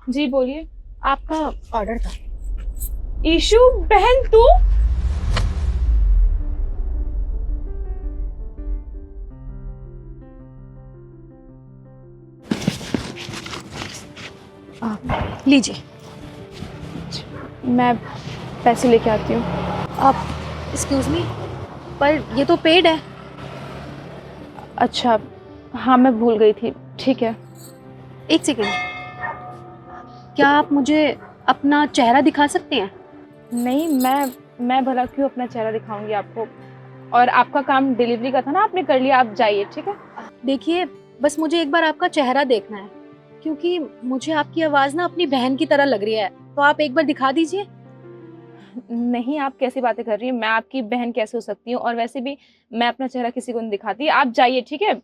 जी बोलिए। आपका ऑर्डर था। ईशु बहन तू? लीजिए। मैं पैसे लेके आती हूँ। आप एक्सक्यूज मी, पर ये तो पेड है। अच्छा, हाँ मैं भूल गई थी। ठीक है। एक सेकेंड, क्या आप मुझे अपना चेहरा दिखा सकते हैं? नहीं, मैं भला क्यों अपना चेहरा दिखाऊंगी आपको। और आपका काम डिलीवरी का था ना, आपने कर लिया, आप जाइए। ठीक है। देखिए, बस मुझे एक बार आपका चेहरा देखना है, क्योंकि मुझे आपकी आवाज ना अपनी बहन की तरह लग रही है। तो आप एक बार दिखा दीजिए। नहीं, आप कैसी बातें कर रही हैं? मैं आपकी बहन कैसे हो सकती हूँ? और वैसे भी मैं अपना चेहरा किसी को नहीं दिखाती। आप जाइए। ठीक है।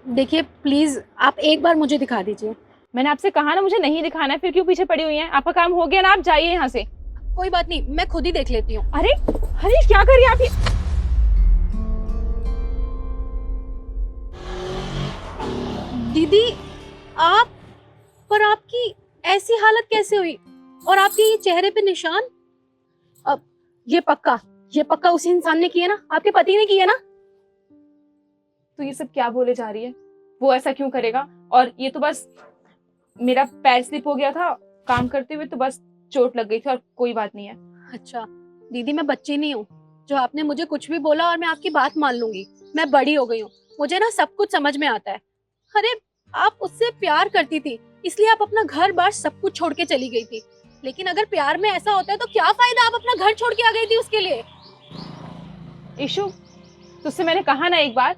देखिए प्लीज, आप एक बार मुझे दिखा दीजिए। मैंने आपसे कहा ना मुझे नहीं दिखाना है, फिर क्यों पीछे पड़ी हुई हैं? आपका काम हो गया ना, आप जाइए यहाँ से। कोई बात नहीं, मैं खुद ही देख लेती हूँ। अरे अरे, क्या कर रही हैं आप ये? दीदी, आप, पर आपकी ऐसी हालत कैसे हुई? और आपके ये चेहरे पे निशान? अब ये पक्का उसी इंसान ने किया ना, आपके पति ने किया ना? तो ये सब क्या बोले जा रही है? वो ऐसा क्यों करेगा? और ये तो बस मेरा पैर स्लिप हो गया था काम करते हुए, तो बस चोट लग गई थी और कोई बात नहीं है। अच्छा दीदी, मैं बच्ची नहीं हूँ जो आपने मुझे कुछ भी बोला और मैं आपकी बात मान लूंगी। मैं बड़ी हो गई हूँ, मुझे ना सब कुछ समझ में आता है। अरे, आप उससे प्यार करती थी, इसलिए आप अपना घर बार सब कुछ छोड़ के चली गई थी। लेकिन अगर प्यार में ऐसा होता है तो क्या फायदा आप अपना घर छोड़ के आ गई थी उसके लिए? ईशु, तुझसे मैंने कहा ना एक बार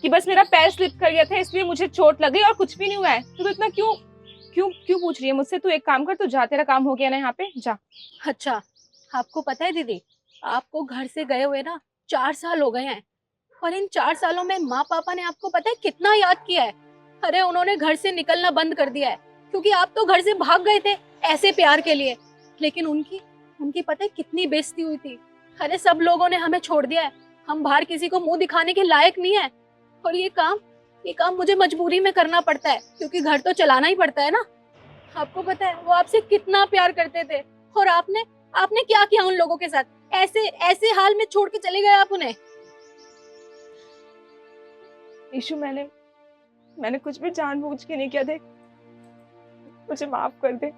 कि बस मेरा पैर स्लिप कर गया था इसलिए मुझे चोट लग गई और कुछ भी नहीं हुआ है। तू इतना क्यों क्यों क्यों पूछ रही है मुझसे? तू एक काम कर, तू जा, तेरा काम हो गया ना यहाँ पे, जा। अच्छा, आपको पता है दीदी, आपको घर से गए हुए ना 4 साल हो गए हैं। और इन 4 सालों में माँ पापा ने आपको पता है कितना याद किया है। अरे, उन्होंने घर से निकलना बंद कर दिया है, क्योंकि आप तो घर से भाग गए थे ऐसे प्यार के लिए। लेकिन उनकी उनकी पता है कितनी बेइज्जती हुई थी। अरे, सब लोगों ने हमें छोड़ दिया है, हम बाहर किसी को मुंह दिखाने के लायक नहीं है। और ये काम मुझे मजबूरी में करना पड़ता है, क्योंकि घर तो चलाना ही पड़ता है ना। आपको पता है वो आपसे कितना प्यार करते थे, और आपने आपने क्या किया उन लोगों के साथ? ऐसे ऐसे हाल में छोड़ के चले गए आप उन्हें। ईशु, मैंने कुछ भी जानबूझ के नहीं किया। देख, मुझे माफ कर दे।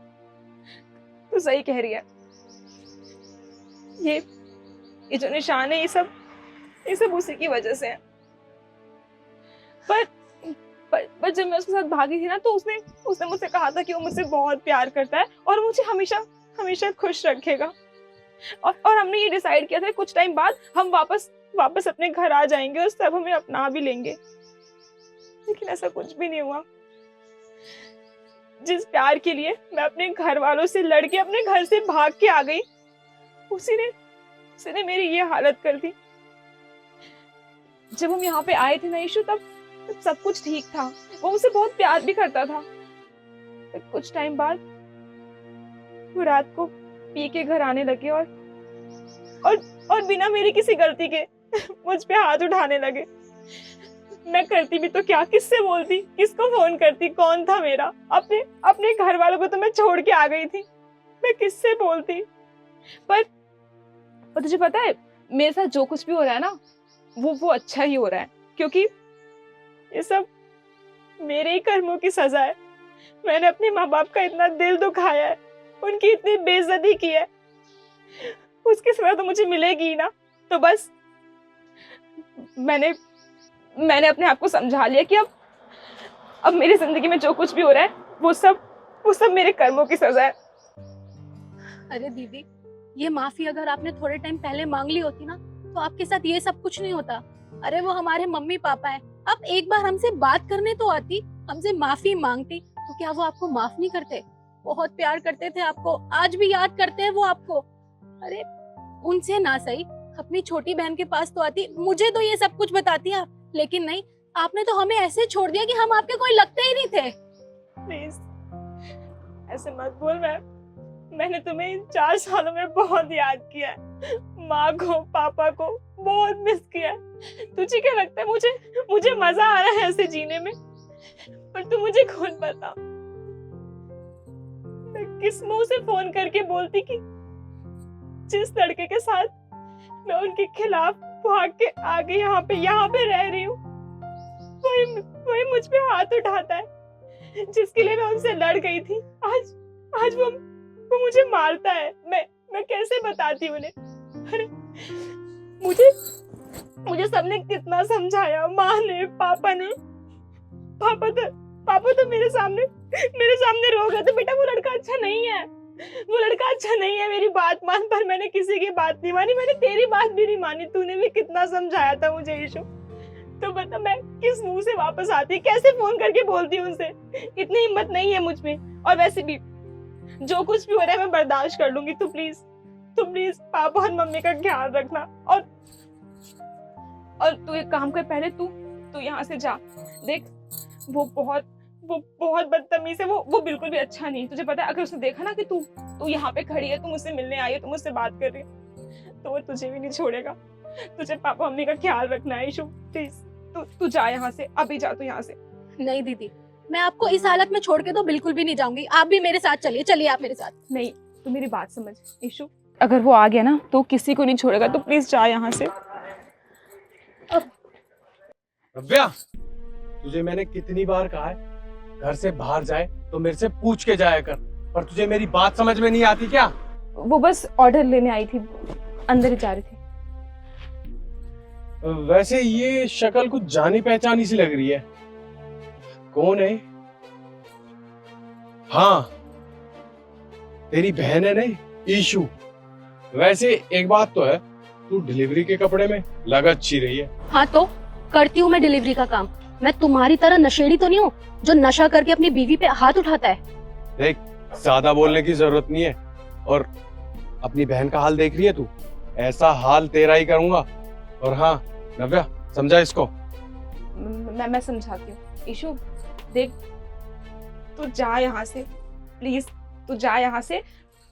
तू सही कह रही है। ये जो निशान है, ये सब उसी की वजह से है। पर पर जब मैं उसके साथ भागी थी ना, तो उसने उसने मुझसे कहा था कि वो मुझसे बहुत प्यार करता है और मुझे हमेशा हमेशा खुश रखेगा। और हमने ये डिसाइड किया था कुछ टाइम बाद हम वापस अपने घर आ जाएंगे और सब हमें अपना भी लेंगे। लेकिन ऐसा कुछ भी नहीं हुआ। जिस प्यार के लिए मैं अपने घर वालों से लड़ के अपने घर से भाग के आ गई, उसी ने मेरी ये हालत कर दी। जब हम यहाँ पे आए थे ना ईशु, तब सब कुछ ठीक था। वो मुझसे बहुत प्यार भी करता था। कुछ टाइम बाद वो रात को पी के घर आने लगे और बिना मेरी किसी गलती के मुझ पे हाथ उठाने लगे। मैं करती भी तो क्या, किससे बोलती, किसको फोन करती, कौन था मेरा? अपने घर वालों को तो मैं छोड़ के आ गई थी, मैं किससे बोलती? पर तुझे पता है, मेरे साथ जो कुछ भी हो रहा है ना, वो अच्छा ही हो रहा है, क्योंकि ये सब मेरे ही कर्मों की सजा है। मैंने अपने माँ बाप का इतना दिल दुखाया है, उनकी इतनी बेइज्जती की है, उसकी सजा तो मुझे मिलेगी ही ना। तो बस मैंने अपने आप को समझा लिया कि अब मेरी जिंदगी में जो कुछ भी हो रहा है वो सब मेरे कर्मों की सजा है। अरे दीदी, ये माफी अगर आपने थोड़े टाइम पहले मांग ली होती ना, तो आपके साथ ये सब कुछ नहीं होता। अरे, वो हमारे मम्मी पापा हैं, आप एक बार हमसे बात करने तो आती, हमसे माफी मांगती, तो क्या वो आपको माफ नहीं करते? बहुत प्यार करते थे आपको, आज भी याद करते हैं वो आपको। अरे, उनसे ना सही अपनी छोटी बहन के पास तो आती, मुझे तो ये सब कुछ बताती आप। लेकिन नहीं, आपने तो हमें ऐसे छोड़ दिया कि हम आपके कोई लगते ही नहीं थे। प्लीज ऐसे मत बोल। मैंने तुम्हें इन 4 सालों में बहुत याद किया है, माँ को, पापा को बहुत मिस किया है। तुझे क्या लगता है मुझे मजा आ रहा है ऐसे जीने में? पर तू मुझे खुद बता, मैं किस मुंह से फोन करके बोलती कि जिस लड़के के साथ मैं उनके खिलाफ भाग के आगे यहाँ पे रह रही हूँ, वही मुझ पे हाथ उठाता है जिसके लिए मैं उनसे लड़ गई थी। आज वो मुझे मारता है। मैं कैसे बताती उन्हें? अरे मुझे सबने कितना समझाया, माँ ने, पापा ने। पापा तो मेरे सामने रो गए थे, बेटा वो लड़का अच्छा नहीं है, मेरी बात मान। पर मैंने किसी की बात नहीं मानी, मैंने तेरी बात भी नहीं मानी। तूने भी कितना समझाया था मुझे ईशु। तो बता मैं किस मुंह से वापस आती, कैसे फोन करके बोलती उनसे? इतनी हिम्मत नहीं है मुझ में। और वैसे भी जो कुछ भी हो रहा है मैं बर्दाश्त कर लूंगी। तू प्लीज पापा और मम्मी का ख्याल रखना। और तू एक काम कर, पहले तू यहाँ से जा। देख वो बहुत बदतमीज है। वो बिल्कुल भी अच्छा नहीं। तुझे पता है, अगर उसने देखा ना कि तू यहाँ पे खड़ी है, तू मुझसे मिलने आई है, तू मुझसे बात कर रही है, तो वो तुझे भी नहीं छोड़ेगा। तुझे पापा मम्मी का ख्याल रखना है ईशु। प्लीज तू जा यहाँ से, अभी जा तू यहाँ से। नहीं दीदी, मैं आपको इस हालत में छोड़ के तो बिल्कुल भी नहीं जाऊंगी। आप भी मेरे साथ चलिए आप मेरे साथ। नहीं, तू मेरी बात समझ ईशु। अगर वो आ गया ना तो किसी को नहीं छोड़ेगा। तो प्लीज जा यहाँ से। नव्या, तुझे मैंने कितनी बार कहा है घर से बाहर जाए तो मेरे से पूछ के जाया कर, पर तुझे मेरी बात समझ में नहीं आती क्या? वो बस ऑर्डर लेने आई थी, अंदर ही जा रही थी। वैसे ये शक्ल कुछ जानी पहचानी सी लग रही है। कौन है? हाँ, तेरी बहन है ना, ईशु। वैसे एक बात तो है, तू डिलीवरी के कपड़े में लग अच्छी रही है। हाँ तो करती हूँ मैं डिलीवरी का काम। मैं तुम्हारी तरह नशेड़ी तो नहीं हूँ जो नशा करके अपनी बीवी पे हाथ उठाता है। देख, ज्यादा बोलने की जरूरत नहीं है। और अपनी बहन का हाल देख रही है तू, ऐसा हाल तेरा ही करूंगा। और हाँ नव्या, समझा इसको? मैं समझाती हूँ ईशु। देख तू जा यहाँ से, प्लीज तू जा यहाँ से।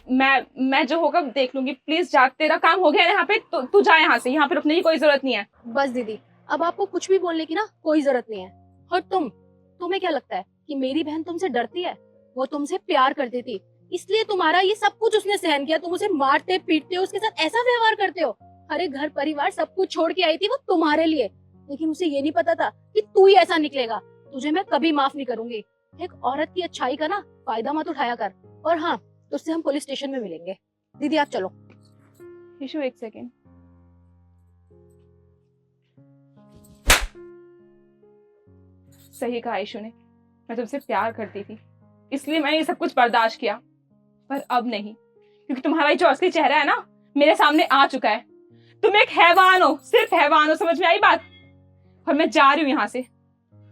मैं जो होगा देख लूंगी। प्लीज जा, तेरा काम हो गया यहाँ पे, तो तू जा यहाँ से। यहाँ पे रुकने की कोई जरूरत नहीं है। बस दीदी, अब आपको कुछ भी बोलने की ना कोई जरूरत नहीं है। और तुम्हें क्या लगता है कि मेरी बहन तुमसे डरती है? वो तुमसे प्यार करती थी, इसलिए तुम्हारा ये सब कुछ उसने सहन किया। तुम उसे मारते पीटते हो, उसके साथ ऐसा व्यवहार करते हो। अरे घर परिवार सब कुछ छोड़ के आई थी वो तुम्हारे लिए, लेकिन उसे ये नहीं पता था कि तू ही ऐसा निकलेगा। तुझे मैं कभी माफ नहीं करूंगी। एक औरत की अच्छाई का ना फायदा मत उठाया कर। और हाँ, तुझसे हम पुलिस स्टेशन में मिलेंगे। दीदी आप चलो। ईशु एक सेकेंड। सही कहा ईशु ने, मैं तुमसे प्यार करती थी इसलिए मैंने ये सब कुछ बर्दाश्त किया। पर अब नहीं, क्योंकि तुम्हारा ये जो असली चेहरा है ना मेरे सामने आ चुका है। तुम एक हैवान हो, सिर्फ हैवान हो। समझ में आई बात? और मैं जा रही हूं यहाँ से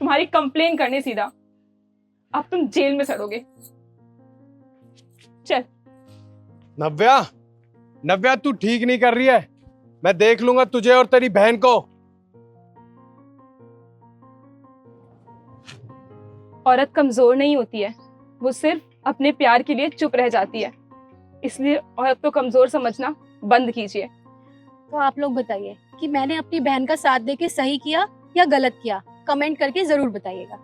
तुम्हारी कंप्लेन करने सीधा। अब तुम जेल में सड़ोगे। चल। नव्या तू ठीक नहीं कर रही है। मैं देख लूंगा तुझे और तेरी बहन को। औरत कमजोर नहीं होती है, वो सिर्फ अपने प्यार के लिए चुप रह जाती है। इसलिए औरत को कमजोर समझना बंद कीजिए। तो आप लोग बताइए कि मैंने अपनी बहन का साथ देके सही किया या गलत किया? कमेंट करके जरूर बताइएगा।